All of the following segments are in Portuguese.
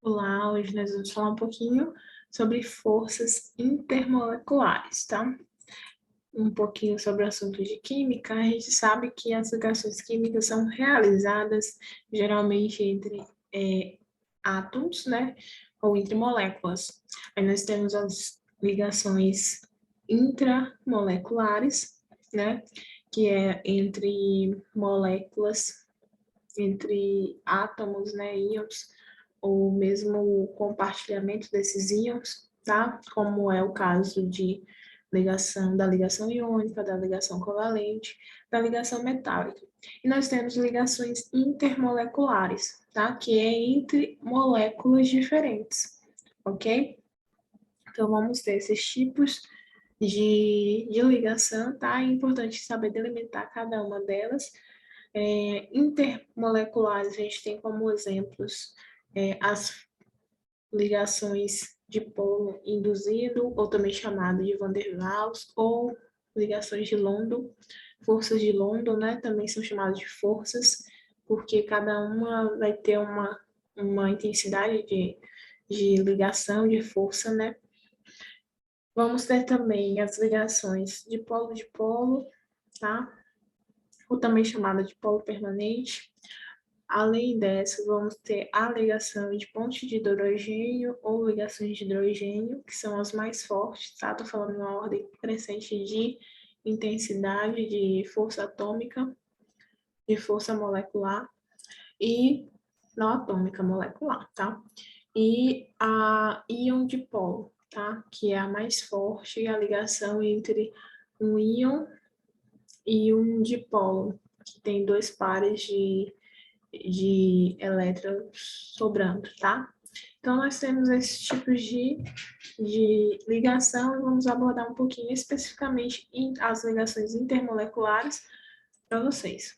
Olá, hoje nós vamos falar um pouquinho sobre forças intermoleculares, tá? Um pouquinho sobre o assunto de química. A gente sabe que as ligações químicas são realizadas geralmente entre átomos, né? Ou entre moléculas. Aí nós temos as ligações intramoleculares, né? Que é entre moléculas, entre átomos, né? Íons, ou mesmo o compartilhamento desses íons, tá? Como é o caso de da ligação iônica, da ligação covalente, da ligação metálica. E nós temos ligações intermoleculares, tá? Que é entre moléculas diferentes, ok? Então, vamos ter esses tipos de ligação, tá? É importante saber delimitar cada uma delas. Intermoleculares, a gente tem como exemplos as ligações de polo induzido, ou também chamado de Van der Waals, ou ligações de London, forças de London, né, também são chamadas de forças, porque cada uma vai ter uma intensidade de ligação, de força, né. Vamos ter também as ligações de polo, tá, ou também chamada de polo permanente. Além dessa, vamos ter a ligação de pontes de hidrogênio ou ligações de hidrogênio, que são as mais fortes, tá? Estou falando em uma ordem crescente de intensidade, de força atômica, de força molecular e não atômica, molecular, tá? E a íon dipolo, tá? Que é a mais forte, a ligação entre um íon e um dipolo, que tem dois pares de elétrons sobrando, tá? Então, nós temos esses tipos de ligação e vamos abordar um pouquinho especificamente as ligações intermoleculares para vocês.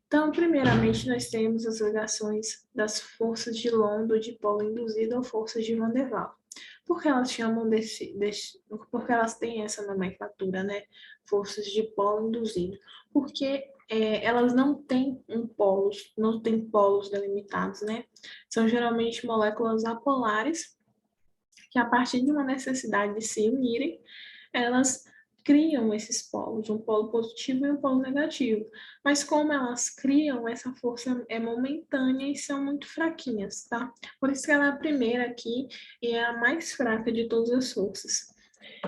Então, primeiramente, nós temos as ligações das forças de London de polo induzido ou forças de Van der Waals. Por que elas chamam porque elas têm essa nomenclatura, né? Forças de polo induzido. Porque elas não têm polos delimitados, né? São geralmente moléculas apolares que, a partir de uma necessidade de se unirem, elas criam esses polos, um polo positivo e um polo negativo. Mas como elas criam, essa força é momentânea e são muito fraquinhas, tá? Por isso que ela é a primeira aqui e é a mais fraca de todas as forças.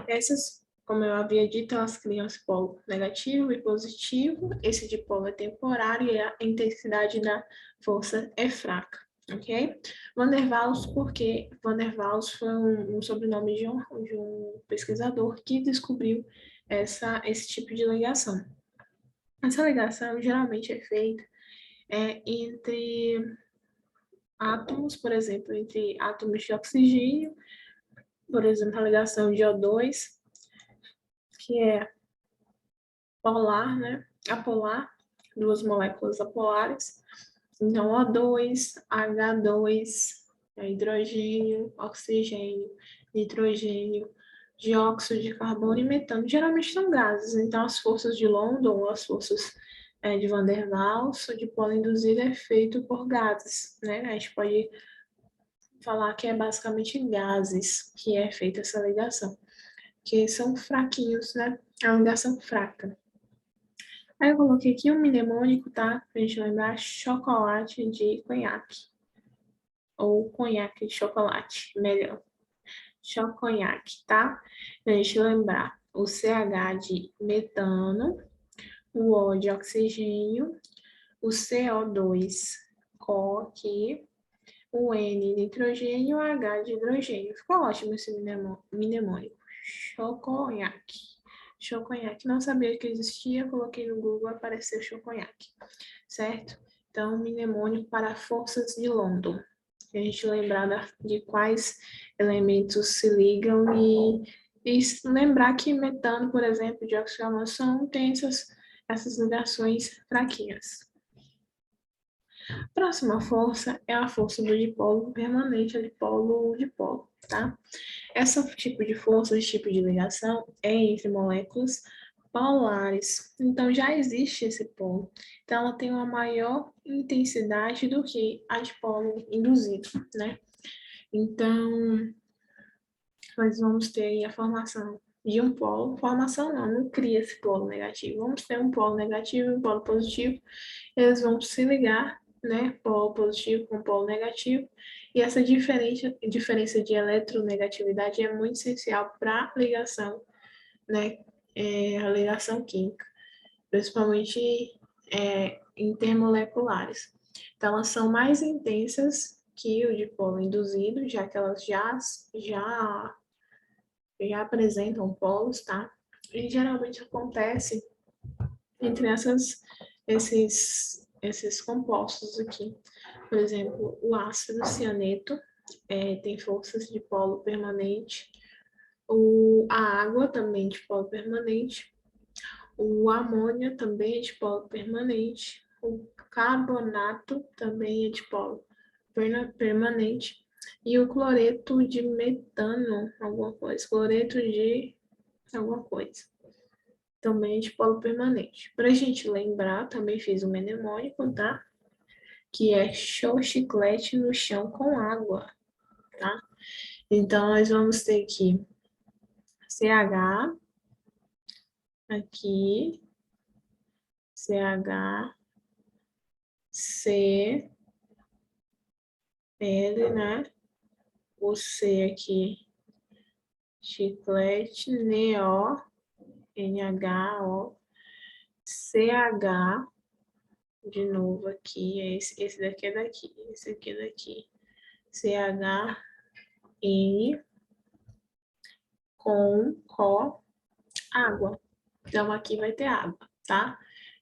Essas, como eu havia dito, elas criam esse polo negativo e positivo. Esse dipolo é temporário e a intensidade da força é fraca, ok? Van der Waals, porque Van der Waals foi um sobrenome de um pesquisador que descobriu esse tipo de ligação. Essa ligação geralmente é feita entre átomos, por exemplo, entre átomos de oxigênio, por exemplo, a ligação de O2, que é polar, né? Apolar, duas moléculas apolares. Então, O2, H2, hidrogênio, oxigênio, nitrogênio, dióxido de carbono e metano. Geralmente são gases, então as forças de London, ou as forças de Van der Waals, o dipolo induzido é feito por gases, né? A gente pode falar que é basicamente gases que é feita essa ligação, que são fraquinhos, né? É uma ligação fraca. Aí eu coloquei aqui um mnemônico, tá? Pra gente lembrar, chocolate de conhaque. Ou conhaque de chocolate, melhor. Choconhaque, tá? Pra gente lembrar o CH de metano, o O de oxigênio, o CO2, CO aqui, o N de nitrogênio e o H de hidrogênio. Ficou ótimo esse mnemônico. Choconhaque. Choconhaque. Não sabia que existia, coloquei no Google, apareceu choconhaque. Certo? Então, mnemônico para forças de London. A gente lembrar de quais elementos se ligam e lembrar que metano, por exemplo, dióxido de carbono tem essas ligações fraquinhas. Próxima força é a força do dipolo permanente, a dipolo-dipolo, tá? Esse tipo de força, esse tipo de ligação é entre moléculas polares. Então, já existe esse polo. Então, ela tem uma maior intensidade do que a dipolo induzido, né? Então, nós vamos ter aí a formação de um polo. Formação não cria esse polo negativo. Vamos ter um polo negativo e um polo positivo. Eles vão se ligar, né? Polo positivo com polo negativo. E essa diferença de eletronegatividade é muito essencial para a ligação, né? A ligação química, principalmente intermoleculares. Então, elas são mais intensas que o dipolo induzido, já que elas já apresentam polos, tá? E geralmente acontece entre esses compostos aqui. Por exemplo, o ácido cianeto tem forças de polo permanente, a água também de polo permanente, o amônio também é de polo permanente, o carbonato também é de polo permanente, e o cloreto de metano, alguma coisa, cloreto de alguma coisa, também é de polo permanente. Para a gente lembrar, também fiz o mnemônico, tá? Que é show chiclete no chão com água, tá? Então, nós vamos ter aqui CH, aqui, CH, C, L, né? O C aqui, chiclete, NO, NH, CH, de novo aqui, esse daqui é daqui, esse aqui é daqui, CH, N, com água. Então, aqui vai ter água, tá?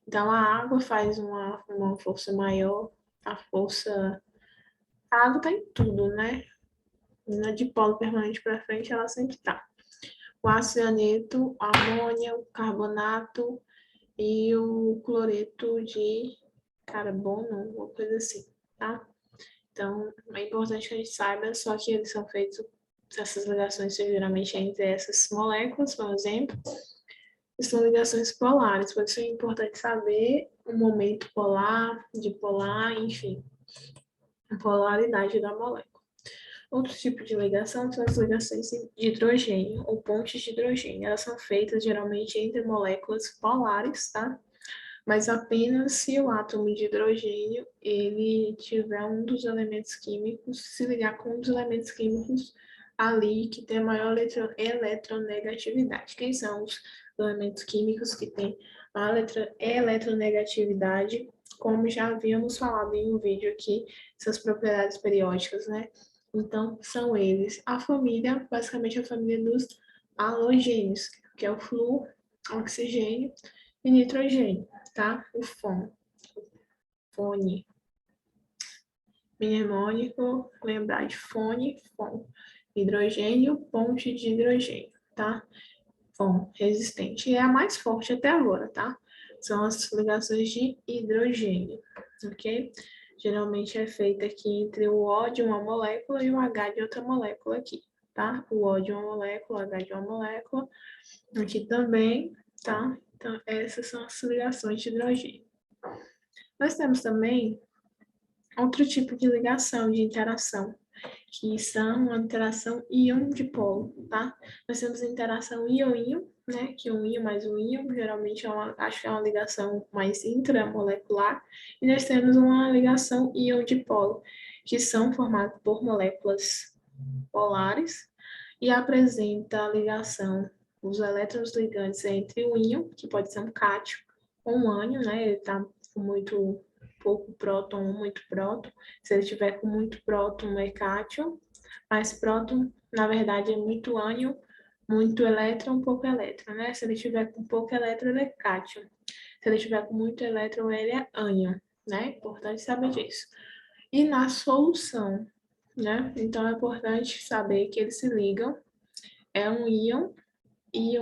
Então, a água faz uma força maior, a força... A água tá em tudo, né? Na de polo permanente para frente, ela sempre tá. O ácido cianeto, a amônia, o carbonato e o cloreto de carbono, uma coisa assim, tá? Então, é importante que a gente saiba, só que eles são feitos, essas ligações geralmente entre essas moléculas, por exemplo, são ligações polares, por isso é importante saber o momento polar, dipolar, enfim, a polaridade da molécula. Outro tipo de ligação são as ligações de hidrogênio ou pontes de hidrogênio. Elas são feitas geralmente entre moléculas polares, tá? Mas apenas se o átomo de hidrogênio ele tiver um dos elementos químicos, se ligar com um dos elementos químicos ali que tem maior eletronegatividade. Quem são os elementos químicos que têm a eletronegatividade? Como já havíamos falado em um vídeo aqui, essas propriedades periódicas, né? Então, são eles. A família, basicamente a família dos halogênios, que é o flúor, oxigênio e nitrogênio, tá? O fone. Mnemônico, lembrar de fone, fon. Hidrogênio, ponte de hidrogênio, tá? Fon, resistente. E é a mais forte até agora, tá? São as ligações de hidrogênio, ok? Geralmente é feita aqui entre o O de uma molécula e o H de outra molécula aqui, tá? O O de uma molécula, o H de uma molécula. Aqui também, tá? Então, essas são as ligações de hidrogênio. Nós temos também outro tipo de ligação, de interação, que são a interação íon-dipolo, tá? Nós temos a interação íon-íon, né? Que um íon mais um íon, geralmente acho que é uma ligação mais intramolecular. E nós temos uma ligação íon-dipolo, que são formadas por moléculas polares e apresenta a ligação, os elétrons ligantes entre o íon, que pode ser um cátion, ou um ânion, né? Ele está com muito pouco próton ou muito próton. Se ele tiver com muito próton, é cátion, mas próton, na verdade, é muito ânion, muito elétron, pouco elétron, né? Se ele tiver com pouco elétron, ele é cátion. Se ele tiver com muito elétron, ele é ânion, né? Importante saber disso. E na solução, né? Então é importante saber que eles se ligam, é um íon e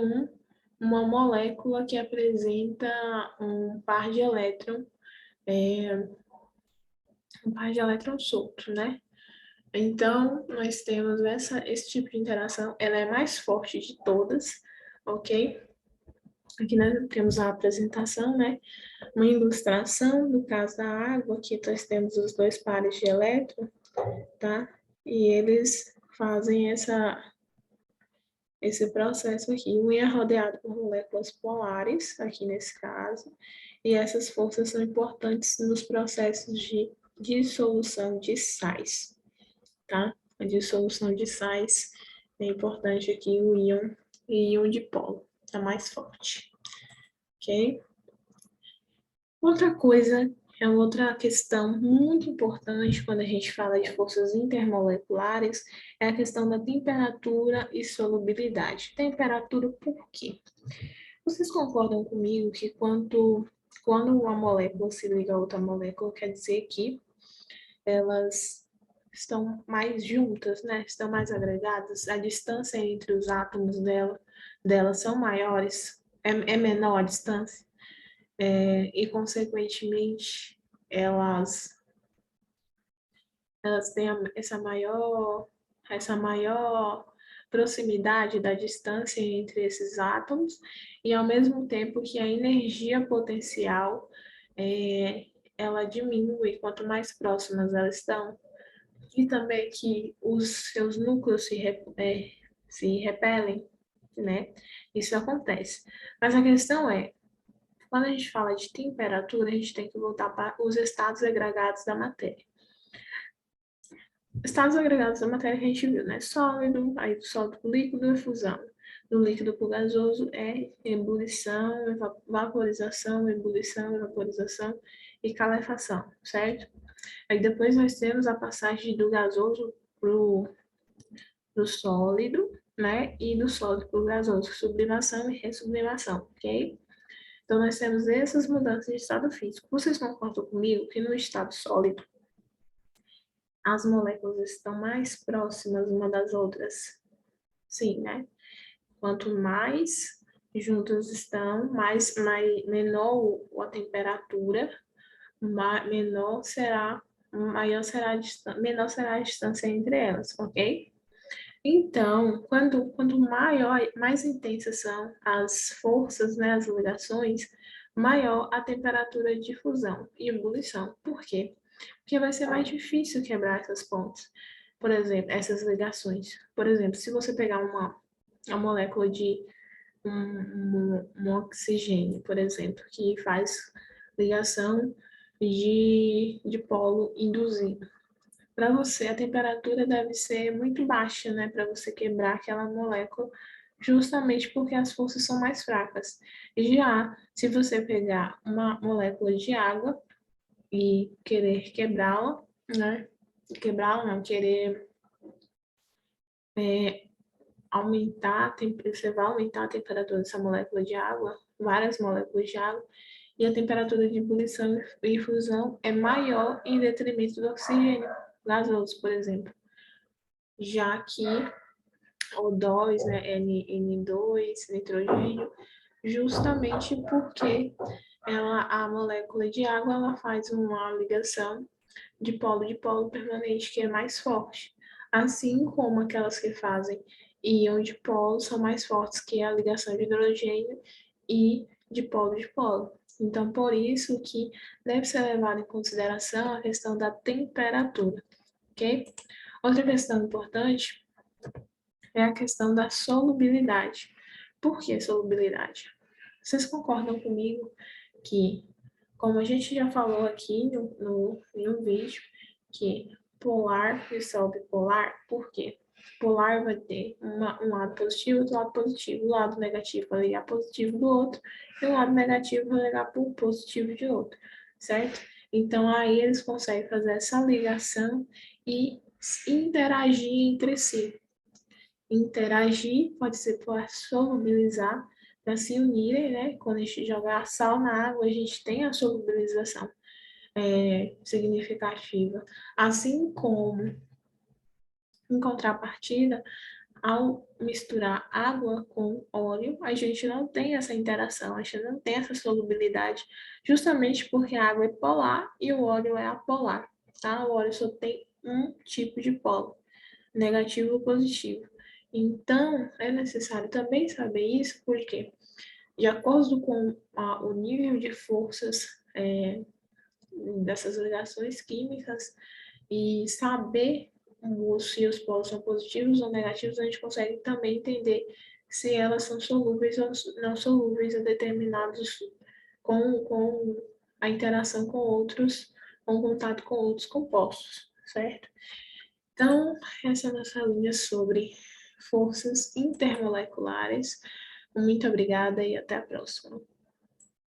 uma molécula que apresenta um par de elétron, um par de elétron solto, né? Então, nós temos esse tipo de interação, ela é mais forte de todas, ok? Aqui nós temos a apresentação, né? Uma ilustração, no caso da água, aqui nós temos os dois pares de elétron, tá? e eles fazem esse processo aqui. O íon é rodeado por moléculas polares, aqui nesse caso, e essas forças são importantes nos processos de dissolução de sais, tá? A dissolução de sais é importante aqui o íon dipolo, tá mais forte, ok? Outra coisa, outra questão muito importante quando a gente fala de forças intermoleculares é a questão da temperatura e solubilidade. Temperatura por quê? Vocês concordam comigo que quando uma molécula se liga a outra molécula, quer dizer que elas estão mais juntas, né? Estão mais agregadas, a distância entre os átomos delas são maiores, é menor a distância, e consequentemente elas têm essa maior proximidade da distância entre esses átomos e ao mesmo tempo que a energia potencial ela diminui quanto mais próximas elas estão e também que os seus núcleos se repelem, né? Isso acontece. Mas a questão é, quando a gente fala de temperatura, a gente tem que voltar para os estados agregados da matéria. Estados agregados da matéria que a gente viu, né? Sólido, aí do sólido para o líquido é fusão. Do líquido para o gasoso é ebulição, vaporização, ebulição, evaporização e calefação, certo? Aí depois nós temos a passagem do gasoso para o sólido, né? E do sólido para o gasoso, sublimação e ressublimação, ok? Então nós temos essas mudanças de estado físico. Vocês concordam comigo que no estado sólido as moléculas estão mais próximas uma das outras? Sim, né? Quanto mais juntas estão, menor a temperatura, menor será a distância entre elas, ok? Então, quanto mais intensas são as forças, né, as ligações, maior a temperatura de fusão e ebulição. Por quê? Porque vai ser mais difícil quebrar essas pontes. Por exemplo, essas ligações. Por exemplo, se você pegar uma molécula de um oxigênio, por exemplo, que faz ligação de polo induzido. Para você, a temperatura deve ser muito baixa, né, para você quebrar aquela molécula, justamente porque as forças são mais fracas. Já se você pegar uma molécula de água e querer quebrá-la, né, quebrá-la não, querer você vai aumentar a temperatura dessa molécula de água, várias moléculas de água, e a temperatura de ebulição e fusão é maior em detrimento do oxigênio gasoso, por exemplo. Já que O2, né, N2, nitrogênio, justamente porque a molécula de água ela faz uma ligação de polo permanente que é mais forte, assim como aquelas que fazem íon de polo são mais fortes que a ligação de hidrogênio e de polo. Então, por isso que deve ser levado em consideração a questão da temperatura, ok? Outra questão importante é a questão da solubilidade. Por que solubilidade? Vocês concordam comigo que, como a gente já falou aqui no vídeo, que polar dissolve bipolar, por quê? Polar vai ter um lado positivo e outro lado positivo. O lado negativo vai ligar positivo do outro e o lado negativo vai ligar para o positivo de outro, certo? Então, aí eles conseguem fazer essa ligação e interagir entre si. Interagir pode ser para solubilizar, para se unirem, né? Quando a gente jogar sal na água, a gente tem a solubilização significativa. Assim como, em contrapartida, ao misturar água com óleo, a gente não tem essa interação, a gente não tem essa solubilidade, justamente porque a água é polar e o óleo é apolar, tá? O óleo só tem um tipo de polo, negativo ou positivo. Então, é necessário também saber isso, porque, de acordo com o nível de forças dessas ligações químicas, e saber se os polos são positivos ou negativos, a gente consegue também entender se elas são solúveis ou não solúveis a determinados com a interação com outros, com contato com outros compostos, certo? Então, essa é a nossa linha sobre forças intermoleculares. Muito obrigada e até a próxima.